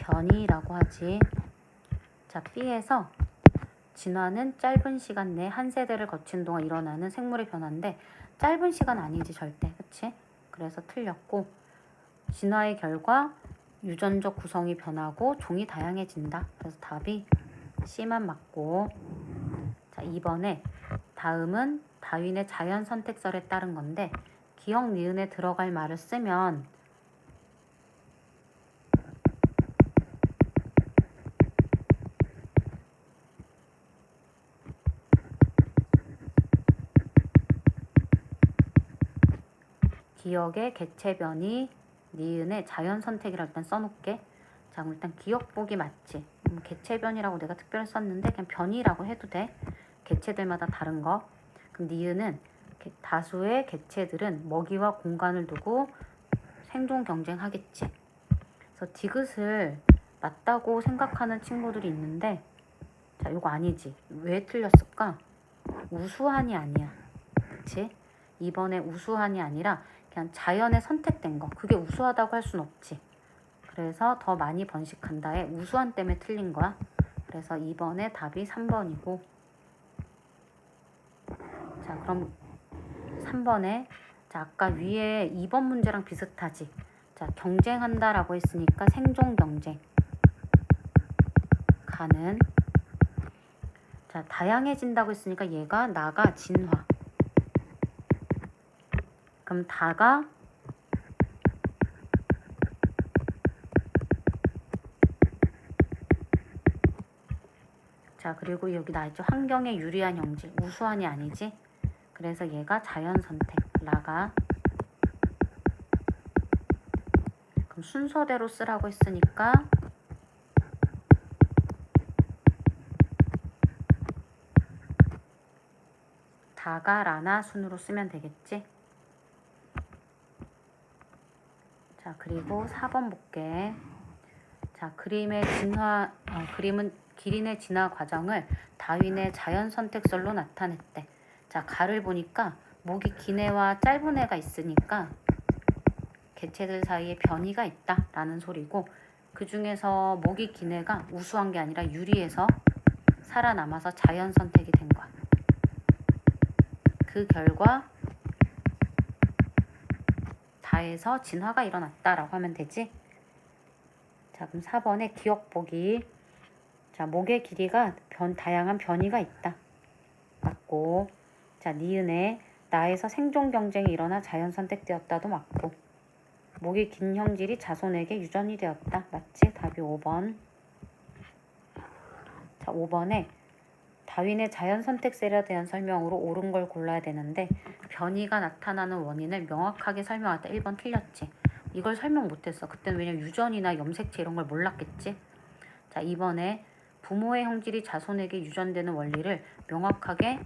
변이라고 하지. 자, B에서 진화는 짧은 시간 내 한 세대를 거친 동안 일어나는 생물의 변화인데 짧은 시간 아니지 절대. 그치? 그래서 틀렸고, 진화의 결과 유전적 구성이 변하고 종이 다양해진다. 그래서 답이 C만 맞고. 자, 2번에 다음은 다윈의 자연 선택설에 따른 건데 기역 니은에 들어갈 말을 쓰면 기역의 개체 변이 니은의 자연 선택이라고 일단 써놓을게. 자, 그럼 일단 기역 보기 맞지? 개체 변이라고 내가 특별히 썼는데 그냥 변이라고 해도 돼. 개체들마다 다른 거. 그럼 니은은 다수의 개체들은 먹이와 공간을 두고 생존 경쟁하겠지. 그래서 디귿을 맞다고 생각하는 친구들이 있는데, 자, 이거 아니지. 왜 틀렸을까? 우수한이 아니야. 그치? 이번에 우수한이 아니라 그냥 자연에 선택된 거. 그게 우수하다고 할 순 없지. 그래서 더 많이 번식한다에 우수한 때문에 틀린 거야. 그래서 이번에 답이 3번이고. 자, 그럼 3번에, 자, 아까 위에 2번 문제랑 비슷하지. 자, 경쟁한다라고 했으니까 생존 경쟁 가는. 자, 다양해진다고 했으니까 얘가 나가 진화. 그럼 다가 자, 그리고 여기 나있죠. 환경에 유리한 형질. 우수한이 아니지. 그래서 얘가 자연 선택. 라가. 그럼 순서대로 쓰라고 했으니까 다가 라나 순으로 쓰면 되겠지. 자, 그리고 4번 볼게. 자, 그림은 기린의 진화 과정을 다윈의 자연 선택설로 나타냈대. 자, 가를 보니까 목이 긴 애와 짧은 애가 있으니까 개체들 사이에 변이가 있다라는 소리고, 그 중에서 목이 긴 애가 우수한 게 아니라 유리해서 살아남아서 자연 선택이 된 거야. 그 결과 다에서 진화가 일어났다라고 하면 되지. 자, 그럼 4번에 기억 보기. 자, 목의 길이가 다양한 변이가 있다. 맞고. 자, 니은에 나에서 생존 경쟁이 일어나 자연 선택되었다도 맞고. 목이 긴 형질이 자손에게 유전이 되었다. 맞지? 답이 5번. 자, 5번에 다윈의 자연 선택설에 대한 설명으로 옳은 걸 골라야 되는데 변이가 나타나는 원인을 명확하게 설명할 때 1번 틀렸지. 이걸 설명 못했어. 그때는 왜냐면 유전이나 염색체 이런 걸 몰랐겠지. 자, 2번에 부모의 형질이 자손에게 유전되는 원리를 명확하게,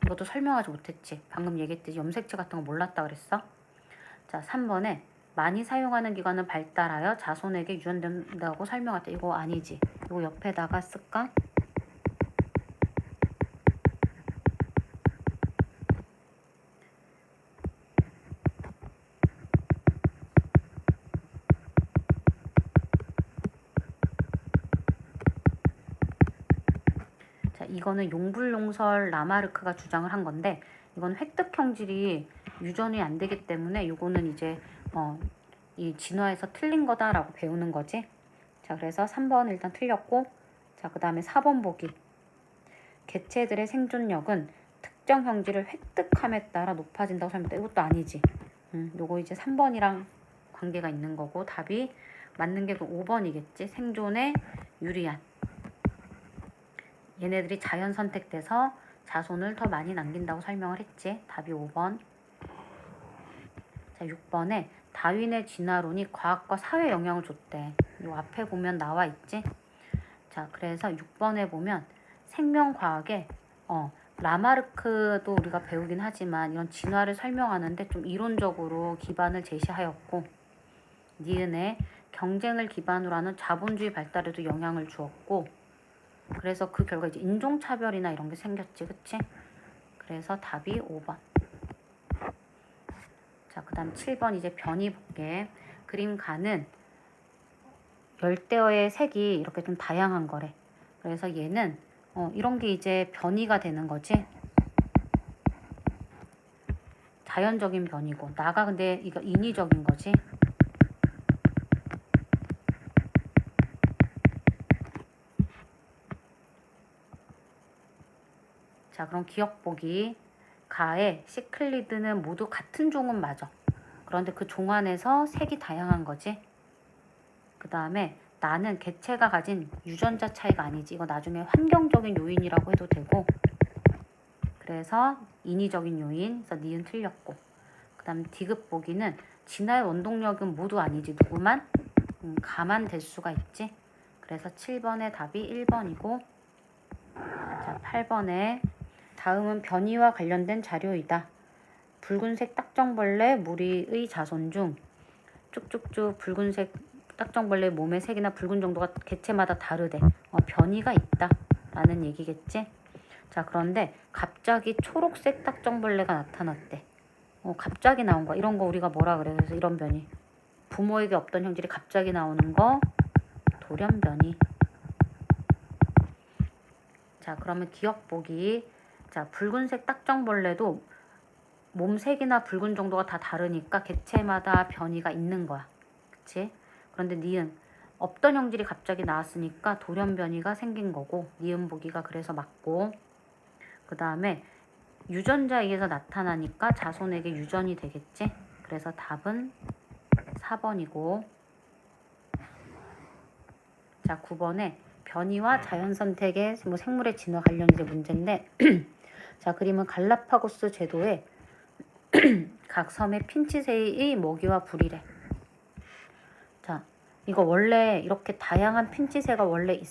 이것도 설명하지 못했지. 방금 얘기했듯이 염색체 같은 거 몰랐다 그랬어. 자, 3번에 많이 사용하는 기관은 발달하여 자손에게 유전된다고 설명할 때 이거 아니지. 이거 옆에다가 쓸까? 이거는 용불용설 라마르크가 주장을 한 건데, 이건 획득 형질이 유전이 안 되기 때문에 이거는 이제 이 진화에서 틀린 거다라고 배우는 거지. 자, 그래서 3번 일단 틀렸고, 자, 그 다음에 4번 보기. 개체들의 생존력은 특정 형질을 획득함에 따라 높아진다고 설명돼. 이것도 아니지. 요거 이제 3번이랑 관계가 있는 거고, 답이 맞는 게 그 5번이겠지. 생존에 유리한. 얘네들이 자연 선택돼서 자손을 더 많이 남긴다고 설명을 했지. 답이 5번. 자, 6번에 다윈의 진화론이 과학과 사회에 영향을 줬대. 요 앞에 보면 나와 있지. 자, 그래서 6번에 보면 생명과학에 라마르크도 우리가 배우긴 하지만 이런 진화를 설명하는데 좀 이론적으로 기반을 제시하였고, 니은에 경쟁을 기반으로 하는 자본주의 발달에도 영향을 주었고, 그래서 그 결과 이제 인종차별이나 이런 게 생겼지. 그치? 그래서 답이 5번. 자, 그 다음 7번 이제 변이 볼게. 그림 가는 열대어의 색이 이렇게 좀 다양한 거래. 그래서 얘는 이런 게 이제 변이가 되는 거지. 자연적인 변이고 나가 근데 이거 인위적인 거지. 자, 그럼 기억보기 가에 시클리드는 모두 같은 종은 맞아. 그런데 그 종 안에서 색이 다양한 거지. 그 다음에 나는 개체가 가진 유전자 차이가 아니지. 이거 나중에 환경적인 요인이라고 해도 되고. 그래서 인위적인 요인. 그래서 니은 틀렸고. 그 다음 디귿보기는 진화의 원동력은 모두 아니지. 누구만? 가만 될 수가 있지. 그래서 7번의 답이 1번이고. 자, 8번에 다음은 변이와 관련된 자료이다. 붉은색 딱정벌레 무리의 자손 중 쭉쭉쭉 붉은색 딱정벌레 몸의 색이나 붉은 정도가 개체마다 다르대. 변이가 있다 라는 얘기겠지. 자, 그런데 갑자기 초록색 딱정벌레가 나타났대. 갑자기 나온 거야. 이런 거 우리가 뭐라 그래. 그래서 이런 변이, 부모에게 없던 형질이 갑자기 나오는 거 돌연변이. 자, 그러면 기억보기. 자, 붉은색 딱정벌레도 몸색이나 붉은 정도가 다 다르니까 개체마다 변이가 있는 거야. 그치? 그런데 니은 없던 형질이 갑자기 나왔으니까 돌연변이가 생긴 거고, 니은 보기가 그래서 맞고. 그 다음에 유전자에 의해서 나타나니까 자손에게 유전이 되겠지. 그래서 답은 4번이고. 자, 9번에 변이와 자연선택의 생물의 진화 관련 이제 문제인데 자, 그림은 갈라파고스 제도의 각 섬의 핀치새의 먹이와 부리래. 자, 이거 원래 이렇게 다양한 핀치새가 원래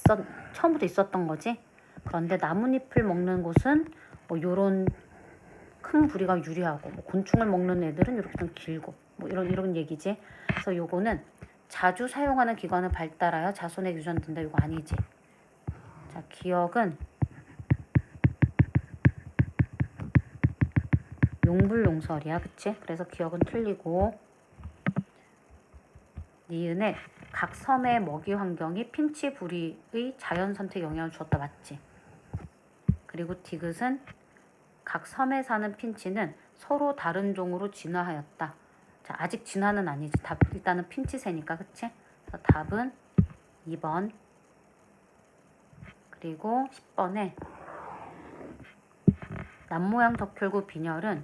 처음부터 있었던 거지. 그런데 나뭇잎을 먹는 곳은 요런 큰 부리가 유리하고, 곤충을 먹는 애들은 이렇게 좀 길고, 이런 얘기지. 그래서 요거는 자주 사용하는 기관을 발달하여 자손에게 유전된다. 이거 아니지. 자, 기억은 용불용설이야. 그치? 그래서 기억은 틀리고. 니은에 각 섬의 먹이 환경이 핀치 부리의 자연 선택 영향을 주었다. 맞지? 그리고 디귿은 각 섬에 사는 핀치는 서로 다른 종으로 진화하였다. 자, 아직 진화는 아니지. 일단은 핀치새니까. 그치? 그래서 답은 2번. 그리고 10번에 남모양 덕혈구 빈혈은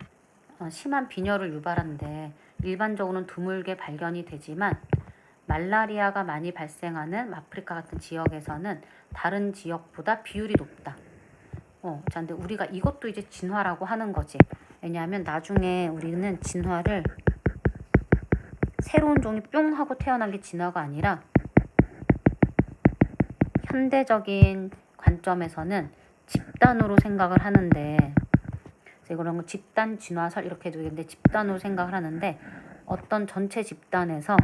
심한 빈혈을 유발하는데 일반적으로는 드물게 발견이 되지만 말라리아가 많이 발생하는 아프리카 같은 지역에서는 다른 지역보다 비율이 높다. 자, 근데 우리가 이것도 이제 진화라고 하는 거지. 왜냐하면 나중에 우리는 진화를 새로운 종이 뿅 하고 태어난 게 진화가 아니라 현대적인 관점에서는 집단으로 생각을 하는데, 그래서 이런 거 집단 진화설 이렇게 해도 되는데 집단으로 생각을 하는데 어떤 전체 집단에서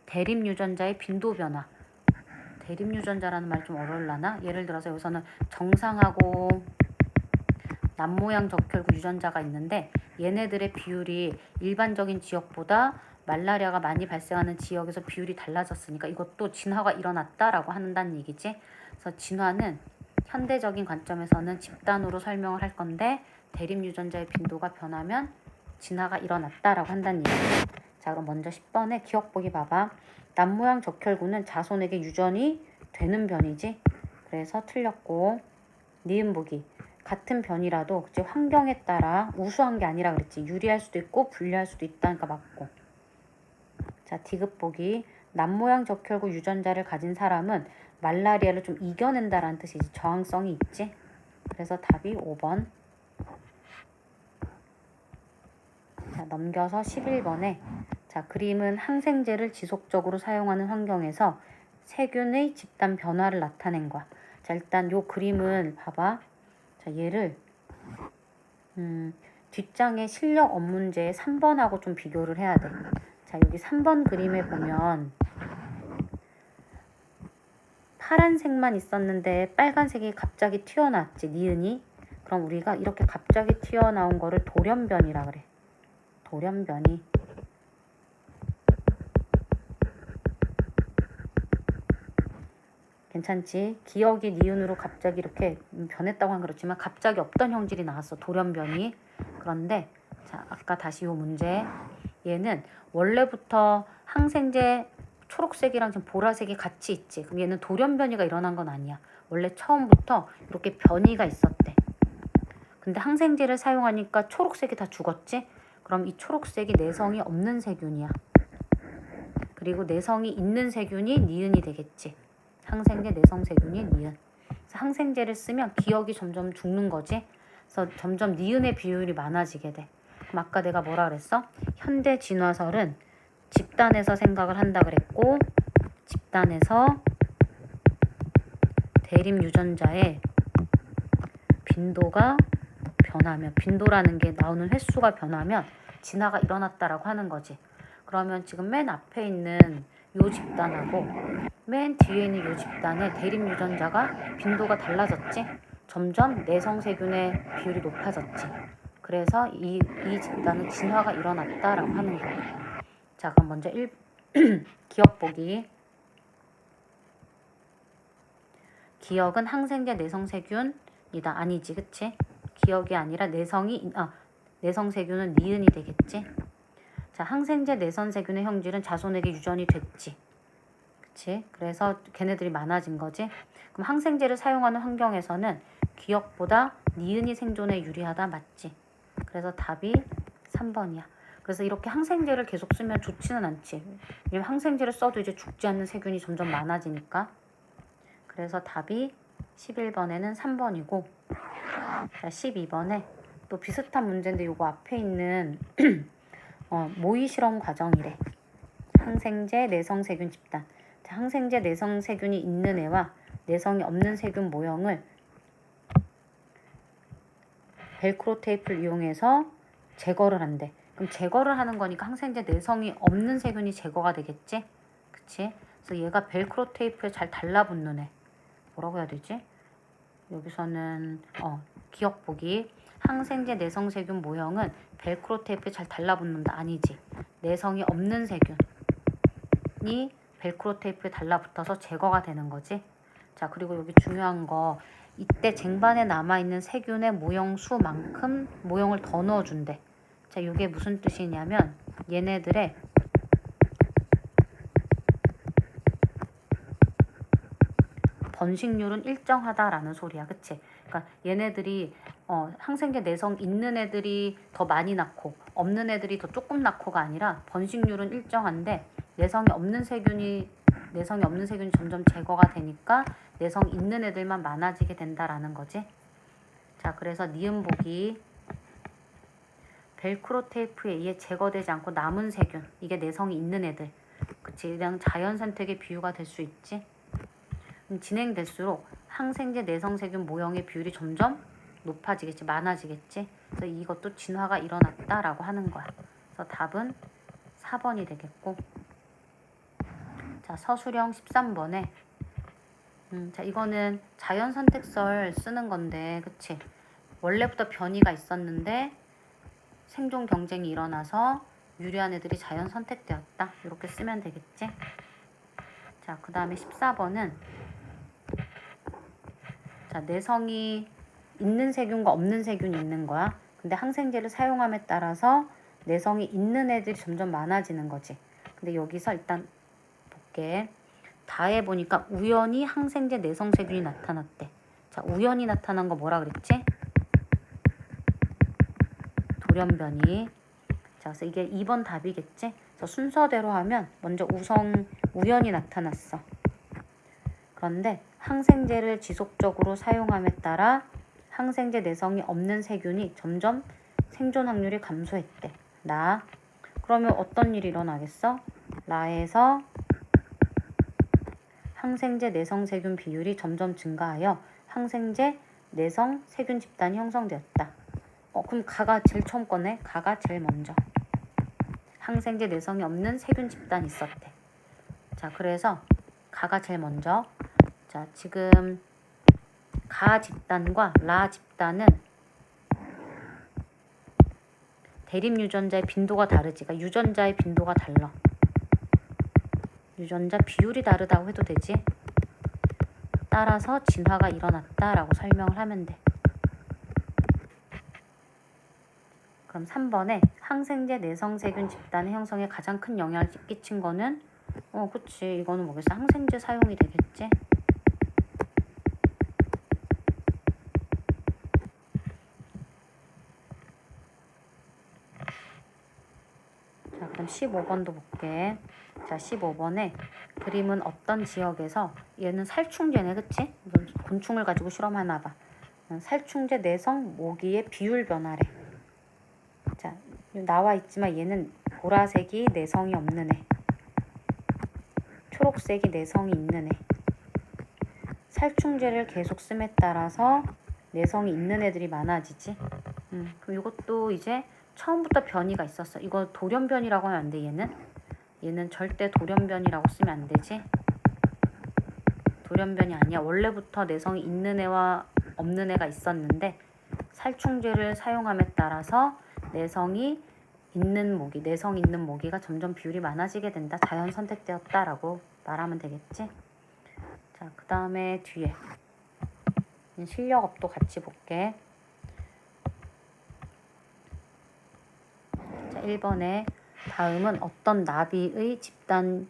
대립 유전자의 빈도 변화. 대립 유전자라는 말이 좀 어려울라나? 예를 들어서 여기서는 정상하고 남모양 적혈구 유전자가 있는데 얘네들의 비율이 일반적인 지역보다 말라리아가 많이 발생하는 지역에서 비율이 달라졌으니까 이것도 진화가 일어났다라고 한다는 얘기지. 그래서 진화는 현대적인 관점에서는 집단으로 설명을 할 건데 대립 유전자의 빈도가 변하면 진화가 일어났다라고 한다는 얘기지. 자, 그럼 먼저 10번에 기억보기 봐봐. 남모양 적혈구는 자손에게 유전이 되는 변이지. 그래서 틀렸고. 니은 보기. 같은 변이라도 그치, 환경에 따라 우수한 게 아니라 그랬지. 유리할 수도 있고 불리할 수도 있다니까 맞고. 자, 디귿 보기. 남모양 적혈구 유전자를 가진 사람은 말라리아를 좀 이겨낸다라는 뜻이지. 저항성이 있지. 그래서 답이 5번. 자, 넘겨서 11번에 자, 그림은 항생제를 지속적으로 사용하는 환경에서 세균의 집단 변화를 나타낸 거야. 자, 일단 요 그림을 봐봐. 자, 얘를 뒷장의 실력 업문제 3번하고 좀 비교를 해야 돼. 자, 여기 3번 그림에 보면 파란색만 있었는데 빨간색이 갑자기 튀어나왔지. 니은이. 그럼 우리가 이렇게 갑자기 튀어나온 거를 돌연변이라 그래. 돌연변이. 괜찮지? 기억이 니은으로 갑자기 이렇게 변했다고 하면 그렇지만 갑자기 없던 형질이 나왔어. 돌연변이. 그런데 자, 아까 다시 요 문제. 얘는 원래부터 항생제 초록색이랑 지금 보라색이 같이 있지. 그럼 얘는 돌연변이가 일어난 건 아니야. 원래 처음부터 이렇게 변이가 있었대. 근데 항생제를 사용하니까 초록색이 다 죽었지? 그럼 이 초록색이 내성이 없는 세균이야. 그리고 내성이 있는 세균이 니은이 되겠지. 항생제 내성 세균이 니은. 그래서 항생제를 쓰면 기억이 점점 죽는 거지. 그래서 점점 니은의 비율이 많아지게 돼. 그럼 아까 내가 뭐라 그랬어? 현대 진화설은 집단에서 생각을 한다 그랬고, 집단에서 대립 유전자의 빈도가 변하면, 빈도라는 게 나오는 횟수가 변하면 진화가 일어났다라고 하는 거지. 그러면 지금 맨 앞에 있는 요 집단하고 맨 뒤에 있는 요 집단의 대립 유전자가 빈도가 달라졌지. 점점 내성세균의 비율이 높아졌지. 그래서 이 집단은 진화가 일어났다라고 하는 거야. 자, 그럼 먼저 기억 보기. 기억은 항생제 내성세균이다. 아니지, 그치? 기억이 아니라 내성세균은 니은이 되겠지? 자, 항생제 내성세균의 형질은 자손에게 유전이 됐지. 그치? 그래서 걔네들이 많아진 거지. 그럼 항생제를 사용하는 환경에서는 기억보다 니은이 생존에 유리하다. 맞지? 그래서 답이 3번이야. 그래서 이렇게 항생제를 계속 쓰면 좋지는 않지. 왜냐면 항생제를 써도 이제 죽지 않는 세균이 점점 많아지니까. 그래서 답이 11번에는 3번이고, 자, 12번에 또 비슷한 문제인데 요거 앞에 있는 모의 실험 과정이래. 항생제 내성세균 집단. 자, 항생제 내성세균이 있는 애와 내성이 없는 세균 모형을 벨크로 테이프를 이용해서 제거를 한대. 그럼 제거를 하는 거니까 항생제 내성이 없는 세균이 제거가 되겠지? 그치? 그래서 얘가 벨크로 테이프에 잘 달라붙는 애. 뭐라고 해야 되지? 여기서는 기억 보기. 항생제 내성세균 모형은 벨크로 테이프에 잘 달라붙는다. 아니지. 내성이 없는 세균이 벨크로 테이프에 달라붙어서 제거가 되는 거지. 자, 그리고 여기 중요한 거, 이때 쟁반에 남아있는 세균의 모형 수만큼 모형을 더 넣어준대. 자, 이게 무슨 뜻이냐면 얘네들의 번식률은 일정하다라는 소리야. 그치? 그러니까 얘네들이 항생제 내성 있는 애들이 더 많이 낳고 없는 애들이 더 조금 낳고가 아니라 번식률은 일정한데 내성이 없는 세균이 점점 제거가 되니까 내성 있는 애들만 많아지게 된다라는 거지. 자, 그래서 니은 보기. 벨크로 테이프에 의해 제거되지 않고 남은 세균, 이게 내성이 있는 애들. 그치? 그냥 자연 선택의 비유가 될 수 있지. 진행될수록 항생제 내성세균 모형의 비율이 점점 높아지겠지, 많아지겠지. 그래서 이것도 진화가 일어났다라고 하는 거야. 그래서 답은 4번이 되겠고. 자, 서술형 13번에 자, 이거는 자연 선택설 쓰는 건데, 그치? 원래부터 변이가 있었는데 생존 경쟁이 일어나서 유리한 애들이 자연 선택되었다. 이렇게 쓰면 되겠지? 자, 그 다음에 14번은 자, 내성이 있는 세균과 없는 세균이 있는 거야. 근데 항생제를 사용함에 따라서 내성이 있는 애들이 점점 많아지는 거지. 근데 여기서 일단 볼게. 다에 보니까 우연히 항생제 내성 세균이 나타났대. 자, 우연히 나타난 거 뭐라 그랬지? 돌연변이. 자, 그래서 이게 2번 답이겠지? 그래서 순서대로 하면 먼저 우연히 나타났어. 그런데 항생제를 지속적으로 사용함에 따라 항생제 내성이 없는 세균이 점점 생존 확률이 감소했대. 그러면 어떤 일이 일어나겠어? 라에서 항생제 내성 세균 비율이 점점 증가하여 항생제 내성 세균 집단이 형성되었다. 그럼 가가 제일 처음 거네. 가가 제일 먼저. 항생제 내성이 없는 세균 집단이 있었대. 자, 그래서 가가 제일 먼저. 자, 지금 가 집단과 라 집단은 대립 유전자의 빈도가 다르지. 그러니까 유전자의 빈도가 달라. 유전자 비율이 다르다고 해도 되지. 따라서 진화가 일어났다라고 설명을 하면 돼. 그럼 3번에 항생제 내성세균 집단의 형성에 가장 큰 영향을 끼친 거는 그치. 이거는 뭐겠어? 항생제 사용이 되겠지. 자, 그럼 15번도 볼게. 자, 15번에 그림은 어떤 지역에서 얘는 살충제네, 그치? 곤충을 가지고 실험하나 봐. 살충제 내성 모기의 비율 변화래. 자, 나와 있지만 얘는 보라색이 내성이 없는 애, 초록색이 내성이 있는 애. 살충제를 계속 씀에 따라서 내성이 있는 애들이 많아지지. 그럼 이것도 이제 처음부터 변이가 있었어. 이거 돌연변이라고 하면 안 돼. 얘는 절대 돌연변이라고 쓰면 안 되지. 돌연변이 아니야. 원래부터 내성이 있는 애와 없는 애가 있었는데 살충제를 사용함에 따라서 내성이 있는 모기가 점점 비율이 많아지게 된다. 자연 선택되었다라고 말하면 되겠지. 자, 그 다음에 뒤에 실력업도 같이 볼게. 자, 1번에 다음은 어떤 나비의 집단